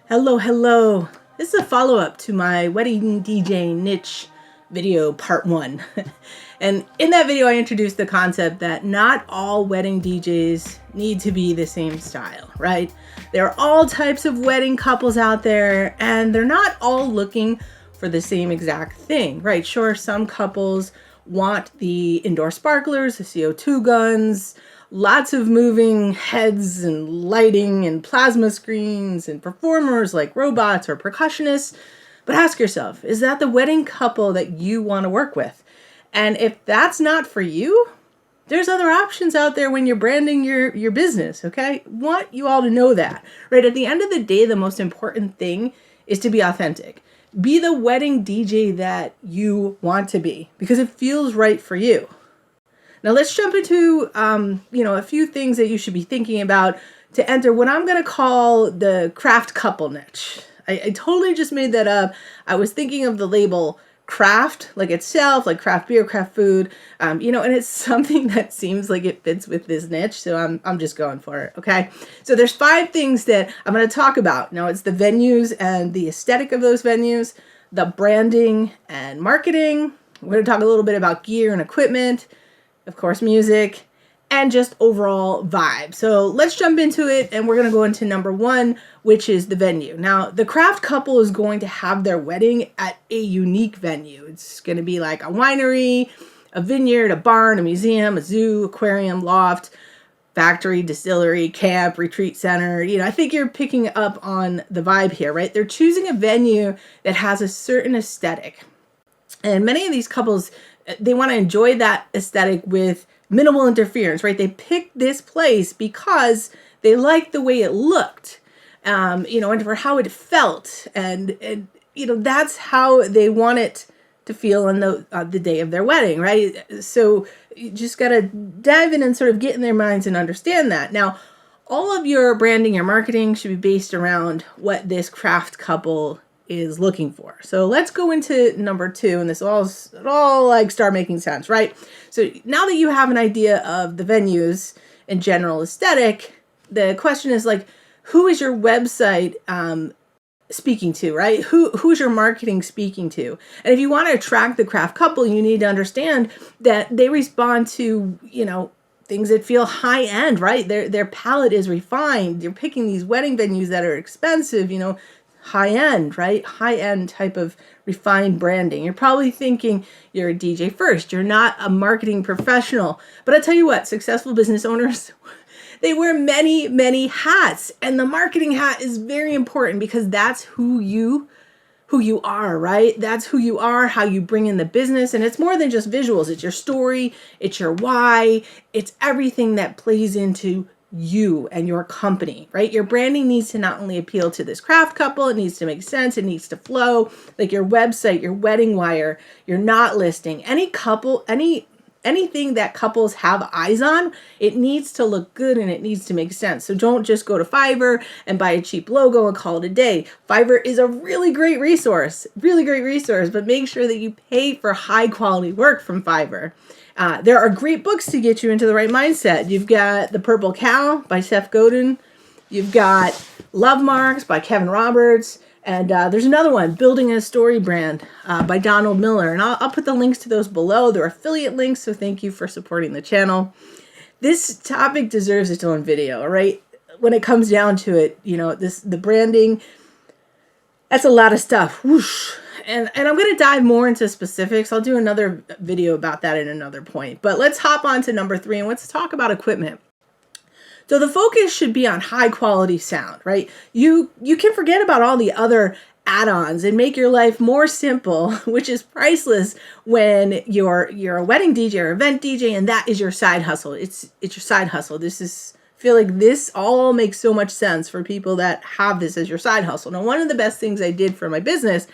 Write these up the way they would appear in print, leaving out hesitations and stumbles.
Hello, hello. This is a follow-up to my wedding DJ niche video part 1. And in that video, I introduced the concept that not all wedding DJs need to be the same style, right? There are all types of wedding couples out there, and they're not all looking for the same exact thing, right? Sure, some couples want the indoor sparklers, the CO2 guns, lots of moving heads and lighting and plasma screens and performers like robots or percussionists. But ask yourself, is that the wedding couple that you want to work with? And if that's not for you, there's other options out there when you're branding your business, okay? I want you all to know that, right? At the end of the day, the most important thing is to be authentic. Be the wedding DJ that you want to be because it feels right for you. Now let's jump into, a few things that you should be thinking about to enter what I'm going to call the craft couple niche. I totally just made that up. I was thinking of the label craft, like itself, like craft beer, craft food, and it's something that seems like it fits with this niche. So I'm just going for it. Okay. So there's 5 things that I'm going to talk about. Now it's the venues and the aesthetic of those venues, the branding and marketing. We're going to talk a little bit about gear and equipment, of course, music, and just overall vibe. So let's jump into it, and we're going to go into number 1, which is the venue. Now, the craft couple is going to have their wedding at a unique venue. It's going to be like a winery, a vineyard, a barn, a museum, a zoo, aquarium, loft, factory, distillery, camp, retreat center. I think you're picking up on the vibe here, right? They're choosing a venue that has a certain aesthetic. And many of these couples, they want to enjoy that aesthetic with minimal interference, right? They picked this place because they liked the way it looked, and for how it felt. And that's how they want it to feel on the day of their wedding, right? So you just got to dive in and sort of get in their minds and understand that. Now, all of your branding, your marketing should be based around what this craft couple is looking for. So let's go into number 2, and this all like start making sense, right? So now that you have an idea of the venues and general aesthetic, the question is like, who is your website speaking to, right? Who's your marketing speaking to? And if you want to attract the craft couple, you need to understand that they respond to, things that feel high end, right? Their palette is refined. You're picking these wedding venues that are expensive, high end, right? High end type of refined branding. You're probably thinking you're a DJ first. You're not a marketing professional. But I tell you what, successful business owners, they wear many, many hats. And the marketing hat is very important because that's who you are, right? That's who you are, how you bring in the business. And it's more than just visuals. It's your story. It's your why. It's everything that plays into you and your company, right? Your branding needs to not only appeal to this craft couple, it needs to make sense, it needs to flow. Like your website, your wedding wire, your knot listing, anything that couples have eyes on, it needs to look good and it needs to make sense. So don't just go to Fiverr and buy a cheap logo and call it a day. Fiverr is a really great resource, but make sure that you pay for high quality work from Fiverr. There are great books to get you into the right mindset. You've got The Purple Cow by Seth Godin. You've got Love Marks by Kevin Roberts. And there's another one, Building a Story Brand by Donald Miller. And I'll put the links to those below. They're affiliate links, so thank you for supporting the channel. This topic deserves its own video, all right? When it comes down to it, the branding, that's a lot of stuff. Whoosh. And I'm going to dive more into specifics. I'll do another video about that at another point. But let's hop on to number 3 and let's talk about equipment. So the focus should be on high quality sound, right? You can forget about all the other add-ons and make your life more simple, which is priceless when you're a wedding DJ or event DJ, and that is your side hustle. It's your side hustle. I feel like this all makes so much sense for people that have this as your side hustle. Now, one of the best things I did for my business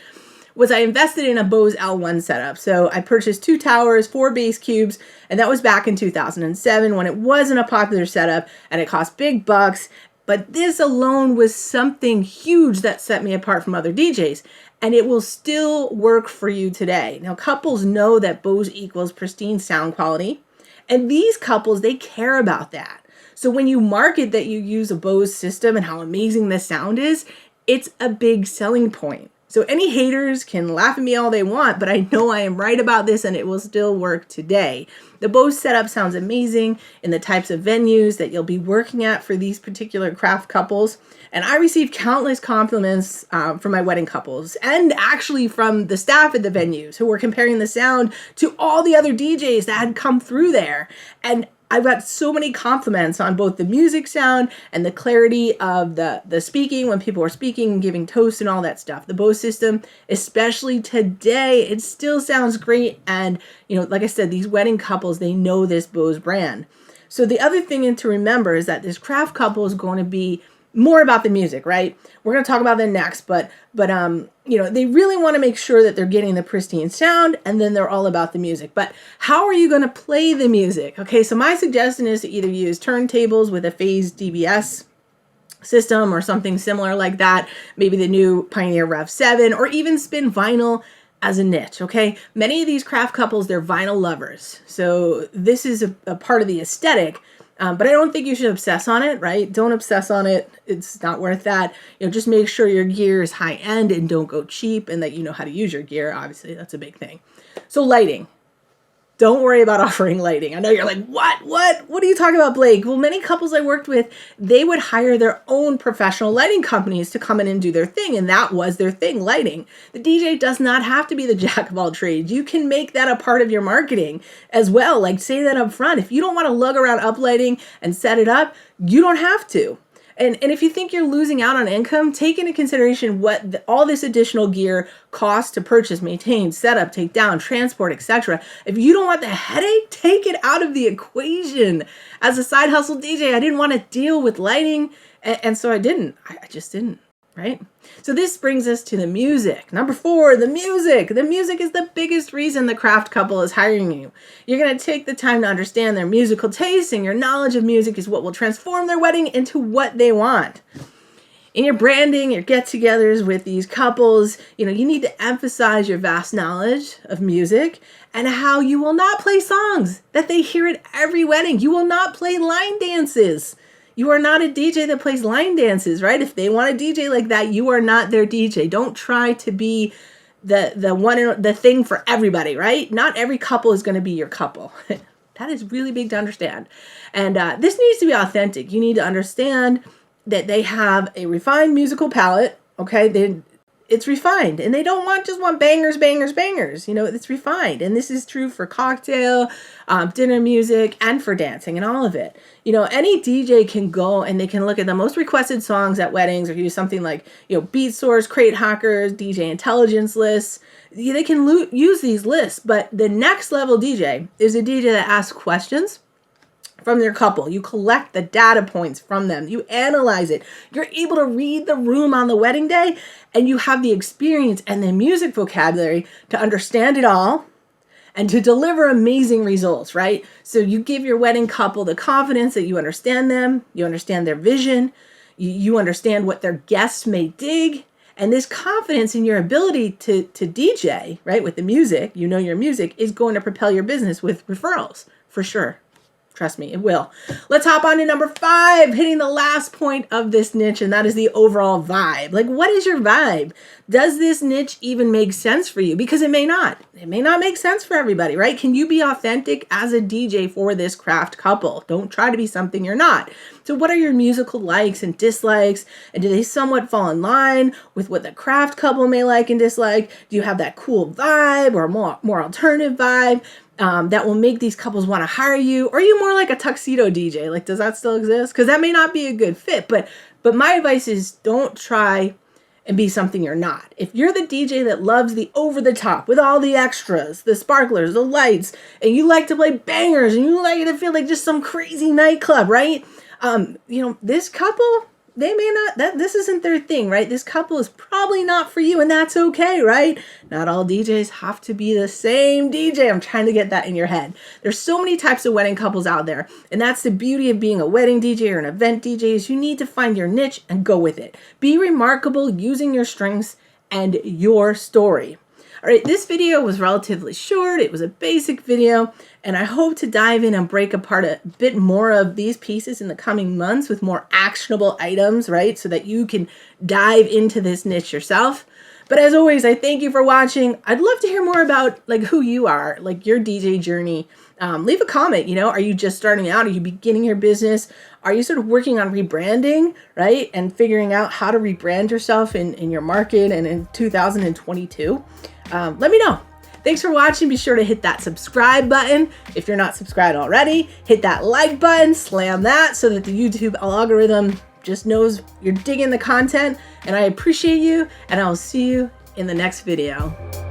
was I invested in a Bose L1 setup. So I purchased 2 towers, 4 bass cubes, and that was back in 2007 when it wasn't a popular setup and it cost big bucks. But this alone was something huge that set me apart from other DJs, and it will still work for you today. Now, couples know that Bose equals pristine sound quality, and these couples, they care about that. So when you market that you use a Bose system and how amazing the sound is, it's a big selling point. So any haters can laugh at me all they want, but I know I am right about this and it will still work today. The Bose setup sounds amazing in the types of venues that you'll be working at for these particular craft couples. And I received countless compliments from my wedding couples and actually from the staff at the venues who were comparing the sound to all the other DJs that had come through there. And I've got so many compliments on both the music sound and the clarity of the speaking when people are speaking and giving toasts and all that stuff. The Bose system, especially today, it still sounds great. And, like I said, these wedding couples, they know this Bose brand. So the other thing to remember is that this craft couple is going to be more about the music, right? We're going to talk about that next, but they really want to make sure that they're getting the pristine sound, and then they're all about the music. But how are you going to play the music? Okay, so my suggestion is to either use turntables with a phased DBS system or something similar like that, maybe the new Pioneer Rev 7, or even spin vinyl as a niche, okay? Many of these craft couples, they're vinyl lovers. So this is a part of the aesthetic. But I don't think you should obsess on it, right? Don't obsess on it. It's not worth that. Just make sure your gear is high end and don't go cheap, and that you know how to use your gear. Obviously, that's a big thing. So lighting. Don't worry about offering lighting. I know you're like, what? What are you talking about, Blake? Well, many couples I worked with, they would hire their own professional lighting companies to come in and do their thing. And that was their thing, lighting. The DJ does not have to be the jack of all trades. You can make that a part of your marketing as well. Like, say that up front. If you don't want to lug around uplighting and set it up, you don't have to. And if you think you're losing out on income, take into consideration what all this additional gear costs to purchase, maintain, set up, take down, transport, etc. If you don't want the headache, take it out of the equation. As a side hustle DJ, I didn't want to deal with lighting, and so I didn't. I just didn't, right? So this brings us to the music. Number 4, the music. The music is the biggest reason the craft couple is hiring you. You're going to take the time to understand their musical tastes, and your knowledge of music is what will transform their wedding into what they want. In your branding, your get-togethers with these couples, you need to emphasize your vast knowledge of music and how you will not play songs that they hear at every wedding. You will not play line dances. You are not a DJ that plays line dances, right? If they want a DJ like that, you are not their DJ. Don't try to be the thing for everybody, right? Not every couple is going to be your couple. That is really big to understand. And this needs to be authentic. You need to understand that they have a refined musical palette, okay? It's refined, and they don't just want bangers, bangers, bangers. It's refined, and this is true for cocktail, dinner music, and for dancing, and all of it. Any DJ can go and they can look at the most requested songs at weddings, or use something like, Beat Source, Crate Hackers, DJ Intelligence lists. They can use these lists, but the next level DJ is a DJ that asks questions from their couple. You collect the data points from them. You analyze it. You're able to read the room on the wedding day, and you have the experience and the music vocabulary to understand it all and to deliver amazing results, right? So you give your wedding couple the confidence that you understand them, you understand their vision, you understand what their guests may dig, and this confidence in your ability to DJ, right, with the music, your music, is going to propel your business with referrals, for sure. Trust me, it will. Let's hop on to number 5, hitting the last point of this niche, and that is the overall vibe. Like, what is your vibe? Does this niche even make sense for you? Because it may not. It may not make sense for everybody, right? Can you be authentic as a DJ for this craft couple? Don't try to be something you're not. So what are your musical likes and dislikes? And do they somewhat fall in line with what the craft couple may like and dislike? Do you have that cool vibe or more alternative vibe? That will make these couples want to hire you? Or are you more like a tuxedo DJ? Like, does that still exist? Because that may not be a good fit. But my advice is don't try and be something you're not. If you're the DJ that loves the over the top with all the extras, the sparklers, the lights, and you like to play bangers and you like it to feel like just some crazy nightclub, right? This couple, they may not, this isn't their thing, right? This couple is probably not for you, and that's okay, right? Not all DJs have to be the same DJ. I'm trying to get that in your head. There's so many types of wedding couples out there, and that's the beauty of being a wedding DJ or an event DJ is you need to find your niche and go with it. Be remarkable using your strengths and your story. All right, this video was relatively short. It was a basic video, and I hope to dive in and break apart a bit more of these pieces in the coming months with more actionable items, right? So that you can dive into this niche yourself. But as always, I thank you for watching. I'd love to hear more about like who you are, like your DJ journey. Leave a comment, you know, are you just starting out? Are you beginning your business? Are you sort of working on rebranding, right? And figuring out how to rebrand yourself in your market and in 2022? Let me know. Thanks for watching. Be sure to hit that subscribe button. If you're not subscribed already, hit that like button, slam that so that the YouTube algorithm just knows you're digging the content. And I appreciate you, and I'll see you in the next video.